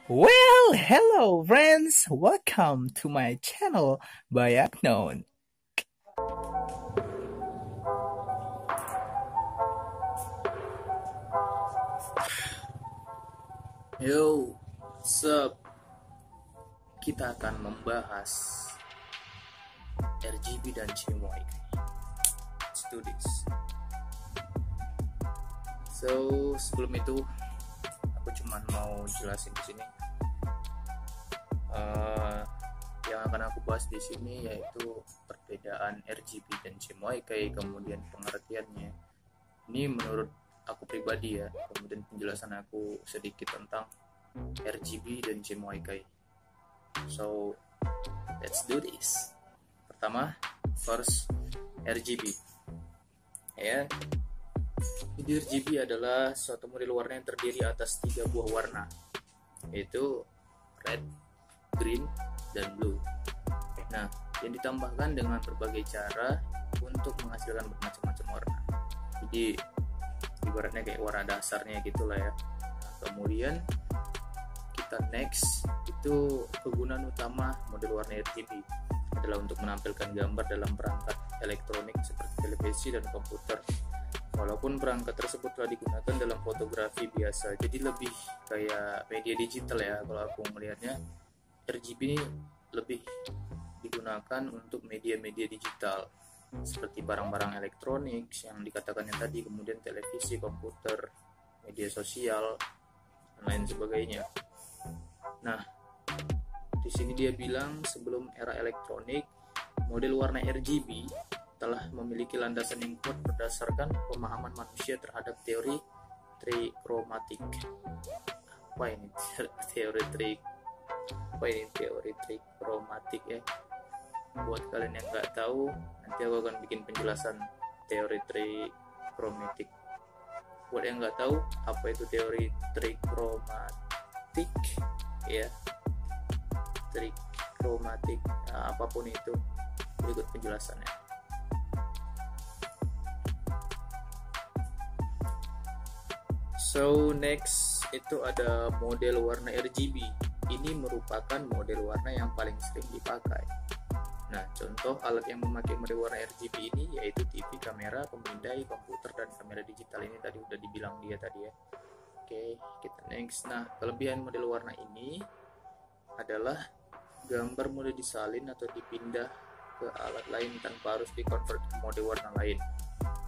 Well, hello friends, welcome to my channel by Unknown. Yo, what's up? Kita akan membahas RGB dan CMYK. Let's do this. So, sebelum itu aku cuma mau jelasin di sini. Yang akan aku bahas di sini yaitu perbedaan RGB dan CMYK, kemudian pengertiannya. Ini menurut aku pribadi ya, kemudian penjelasan aku sedikit tentang RGB dan CMYK. So, let's do this. Pertama, first RGB. Ya. Jadi RGB adalah suatu model warna yang terdiri atas 3 buah warna, yaitu red, green, dan blue. Nah, yang ditambahkan dengan berbagai cara untuk menghasilkan bermacam-macam warna. Jadi ibaratnya kayak warna dasarnya gitulah ya. Nah, kemudian kita next, itu kegunaan utama model warna RGB adalah untuk menampilkan gambar dalam perangkat elektronik seperti televisi dan komputer. Walaupun perangkat tersebut telah digunakan dalam fotografi biasa, jadi lebih kayak media digital ya. Kalau aku melihatnya, RGB ini lebih digunakan untuk media-media digital seperti barang-barang elektronik yang dikatakannya tadi, kemudian televisi, komputer, media sosial, dan lain sebagainya. Nah, di sini dia bilang sebelum era elektronik, model warna RGB telah memiliki landasan yang kuat berdasarkan pemahaman manusia terhadap teori trikromatik. Apa ini teori trikromatik ya? Buat kalian yang nggak tahu, nanti aku akan bikin penjelasan teori trikromatik. Buat yang nggak tahu apa itu teori trikromatik ya, trikromatik, nah, apapun itu, berikut penjelasannya. So next itu ada model warna RGB. Ini merupakan model warna yang paling sering dipakai. Nah, contoh alat yang memakai model warna RGB ini yaitu TV, kamera, pemindai, komputer, dan kamera digital. Ini tadi udah dibilang dia tadi ya. Oke, kita next. Nah, kelebihan model warna ini adalah gambar mudah disalin atau dipindah ke alat lain tanpa harus dikonvert ke mode warna lain.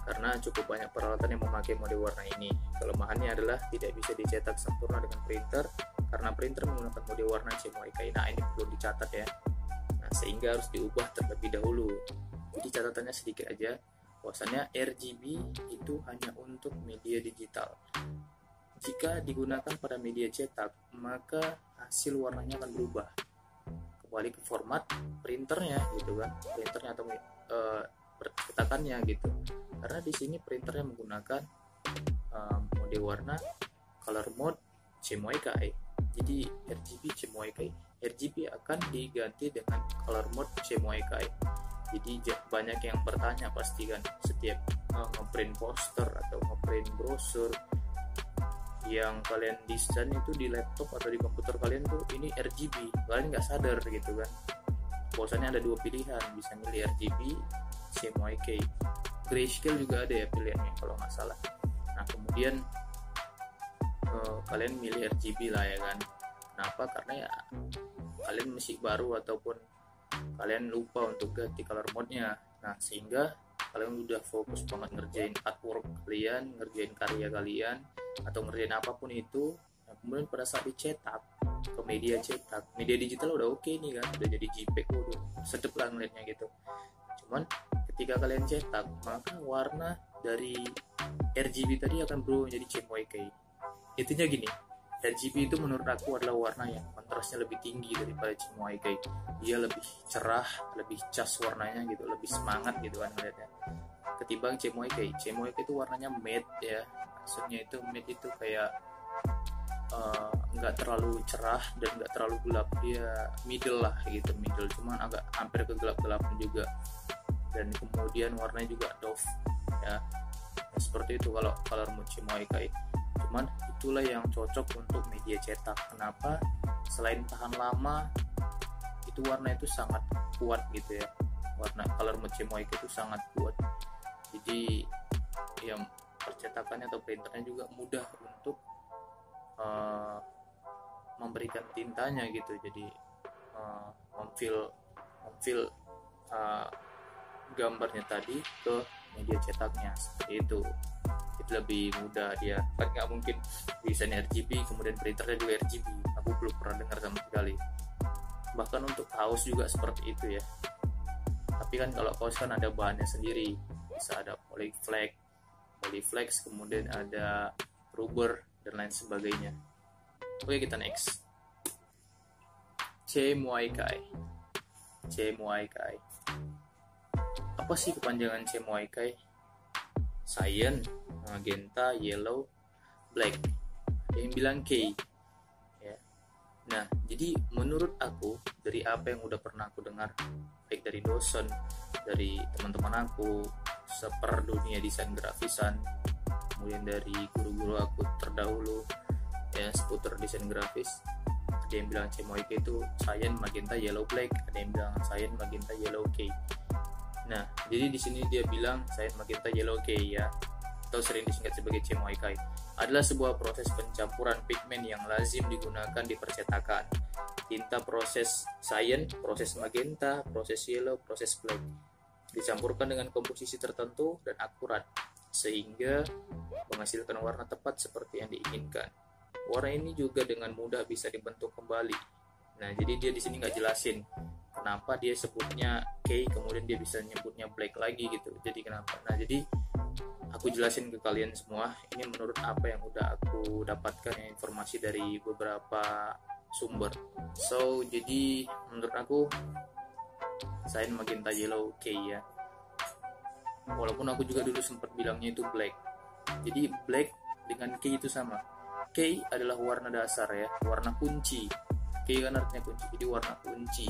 Karena cukup banyak peralatan yang memakai mode warna ini. Kelemahannya adalah tidak bisa dicetak sempurna dengan printer karena printer menggunakan mode warna CMYK. Nah, ini perlu dicatat ya. Nah, sehingga harus diubah terlebih dahulu. Jadi catatannya sedikit aja, bahwasannya RGB itu hanya untuk media digital. Jika digunakan pada media cetak, maka hasil warnanya akan berubah kembali ke format printernya gitu kan, printernya atau percetakannya gitu. Karena di sini printernya menggunakan mode warna color mode CMYK. Jadi RGB CMYK, RGB akan diganti dengan color mode CMYK. Jadi banyak yang bertanya pasti kan, setiap ngeprint poster atau ngeprint brosur yang kalian desain itu di laptop atau di komputer kalian tuh ini RGB, kalian nggak sadar gitu kan. Bahwasannya ada 2 pilihan, bisa milih RGB, CMYK. Grayscale juga ada ya pilihannya kalau nggak salah. Nah, kemudian kalian milih RGB lah ya kan. Kenapa? Karena ya kalian masih baru ataupun kalian lupa untuk ganti color mode-nya. Nah, sehingga kalian udah fokus banget ngerjain artwork kalian, ngerjain karya kalian, atau ngerjain apapun itu. Nah, kemudian pada saat dicetak ke media cetak, media digital udah oke nih kan, udah jadi JPEG, udah sedep lah ngeliatnya gitu. Cuman ketika kalian cetak, maka warna dari RGB tadi akan berubah menjadi CMYK. Intinya gini, RGB itu menurut aku adalah warna yang kontrasnya lebih tinggi daripada CMYK. Dia lebih cerah, lebih cas warnanya gitu, lebih semangat gitu kan ngeliatnya, ketimbang CMYK. CMYK itu warnanya matte ya, maksudnya itu matte itu kayak nggak terlalu cerah dan nggak terlalu gelap, dia middle lah gitu, middle, cuman agak hampir ke gelap-gelapan juga. Dan kemudian warnanya juga doff ya, nah, seperti itu kalau color mode CMYK. Cuman itulah yang cocok untuk media cetak. Kenapa? selain tahan lama, itu warna itu sangat kuat gitu ya. Warna color mode CMYK itu sangat kuat. Jadi yang percetakannya atau printernya juga mudah untuk memberikan tintanya gitu. Jadi memfill gambarnya tadi ke media cetaknya seperti itu lebih mudah. Dia kan nggak mungkin desain RGB kemudian printernya juga RGB, aku belum pernah dengar sama sekali. Bahkan untuk kaos juga seperti itu ya, tapi kan kalau kaos kan ada bahannya sendiri, bisa ada polyflex, kemudian ada rubber dan lain sebagainya. Oke, kita next. CMYK. Apa sih kepanjangan CMYK? Cyan, magenta, yellow, black. Yang bilang K. Ya. Nah, jadi menurut aku dari apa yang udah pernah aku dengar, baik dari dosen, dari teman-teman aku seperdunia desain grafisan, kemudian dari guru-guru aku terdahulu ya seputar desain grafis, ada yang bilang CMYK itu cyan, magenta, yellow, black. Ada yang bilang cyan, magenta, yellow, K. Nah, jadi di sini dia bilang cyan, magenta, yellow, K ya, atau sering disingkat sebagai CMYK, adalah sebuah proses pencampuran pigmen yang lazim digunakan di percetakan. Tinta proses cyan, proses magenta, proses yellow, proses black dicampurkan dengan komposisi tertentu dan akurat sehingga menghasilkan warna tepat seperti yang diinginkan. Warna ini juga dengan mudah bisa dibentuk kembali. Nah, jadi dia di sini nggak jelasin kenapa dia sebutnya K, kemudian dia bisa nyebutnya black lagi gitu. Jadi kenapa? Nah, jadi aku jelasin ke kalian semua. Ini menurut apa yang udah aku dapatkan ya, informasi dari beberapa sumber. So, jadi menurut aku cyan, magenta, yellow, K ya. Walaupun aku juga dulu sempat bilangnya itu black. Jadi black dengan K itu sama. K adalah warna dasar ya, warna kunci. K kan artinya kunci, jadi warna kunci.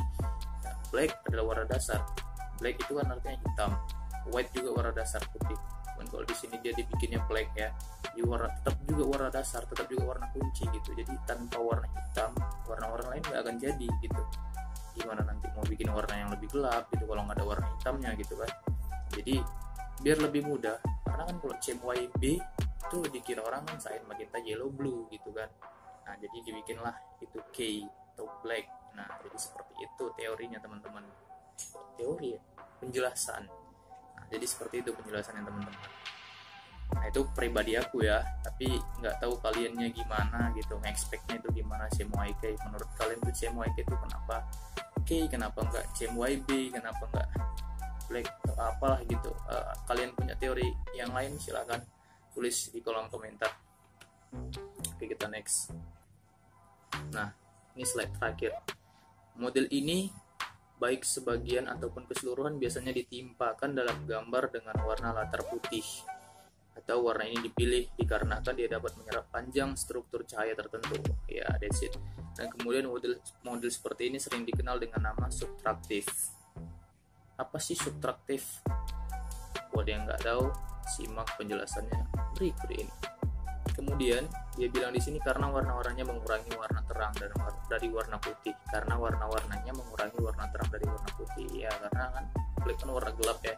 Nah, black adalah warna dasar. Black itu kan artinya hitam. White juga warna dasar, putih. Dan kalau di sini dia dibikinnya black ya, di warna tetap juga warna dasar, tetap juga warna kunci gitu. Jadi tanpa warna hitam, warna-warna lain nggak akan jadi gitu. Gimana nanti mau bikin warna yang lebih gelap gitu kalau nggak ada warna hitamnya gitu kan. Jadi biar lebih mudah, karena kan kalau CMYB itu dikira orang kan cyan, magenta, yellow, blue gitu kan. Nah, jadi dibikinlah itu K atau black. Nah, jadi seperti itu teorinya teman-teman. Teori ya, penjelasan. Nah, jadi seperti itu penjelasannya teman-teman. Nah, itu pribadi aku ya, tapi nggak tahu kaliannya gimana gitu, nge-expect-nya itu gimana CMYK. Menurut kalian tuh CMYK itu kenapa K, kenapa nggak CMYB, kenapa nggak black atau apalah gitu. Kalian punya teori yang lain silahkan tulis di kolom komentar. Oke, kita next. Nah, ini slide terakhir. Model ini baik sebagian ataupun keseluruhan biasanya ditimpakan dalam gambar dengan warna latar putih, atau warna ini dipilih dikarenakan dia dapat menyerap panjang struktur cahaya tertentu. Ya, that's it. Dan kemudian model seperti ini sering dikenal dengan nama subtraktif. Apa sih subtraktif? Buat yang nggak tahu, simak penjelasannya berikut ini. Kemudian dia bilang di sini karena warna-warnanya mengurangi warna terang dari warna putih. Karena warna-warnanya mengurangi warna terang dari warna putih. Ya, karena kan black kan warna gelap ya.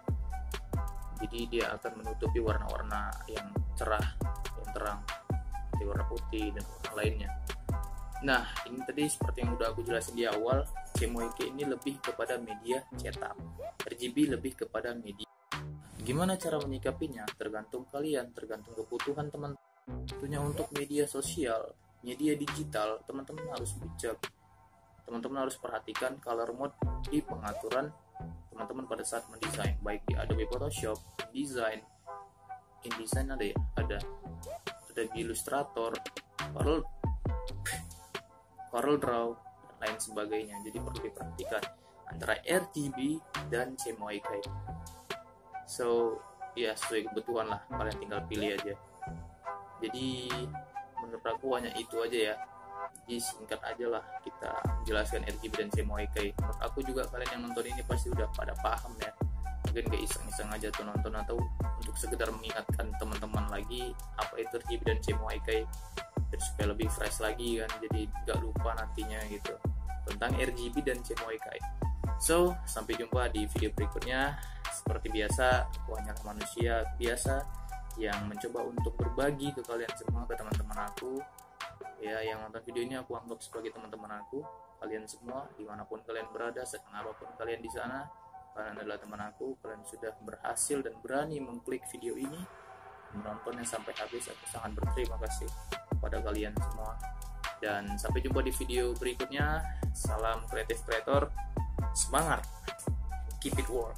Jadi dia akan menutupi warna-warna yang cerah, yang terang, di warna putih dan warna lainnya. Nah, ini tadi seperti yang udah aku jelasin di awal, CMYK ini lebih kepada media cetak, RGB lebih kepada media. Gimana cara menyikapinya? Tergantung kalian, tergantung kebutuhan teman. Tentunya untuk media sosial, media digital, teman-teman harus bijak. Teman-teman harus perhatikan color mode di pengaturan teman-teman pada saat mendesain, baik di Adobe Photoshop, InDesign ada ya, ada di Illustrator, Corel Draw dan lain sebagainya. Jadi perlu diperhatikan antara RGB dan CMYK. So ya, sesuai kebutuhan lah, kalian tinggal pilih aja. Jadi menurut aku hanya itu aja ya. Jadi singkat aja lah kita menjelaskan RGB dan CMYK. Menurut aku juga kalian yang nonton ini pasti udah pada paham ya. Mungkin gak iseng-iseng aja tuh nonton, atau untuk sekedar mengingatkan teman-teman lagi apa itu RGB dan CMYK. jadi supaya lebih fresh lagi kan, jadi gak lupa nantinya gitu tentang RGB dan CMYK. So, sampai jumpa di video berikutnya. Seperti biasa, aku hanyalah manusia biasa yang mencoba untuk berbagi ke kalian semua, ke teman-teman aku ya, yang nonton video ini aku anggap sebagai teman-teman aku. Kalian semua dimanapun kalian berada, sedang apapun kalian di sana, kalian adalah teman aku. Kalian sudah berhasil dan berani mengklik video ini, menontonnya sampai habis. Aku sangat berterima kasih kepada kalian semua, dan sampai jumpa di video berikutnya. Salam kreatif kreator, semangat, keep it work.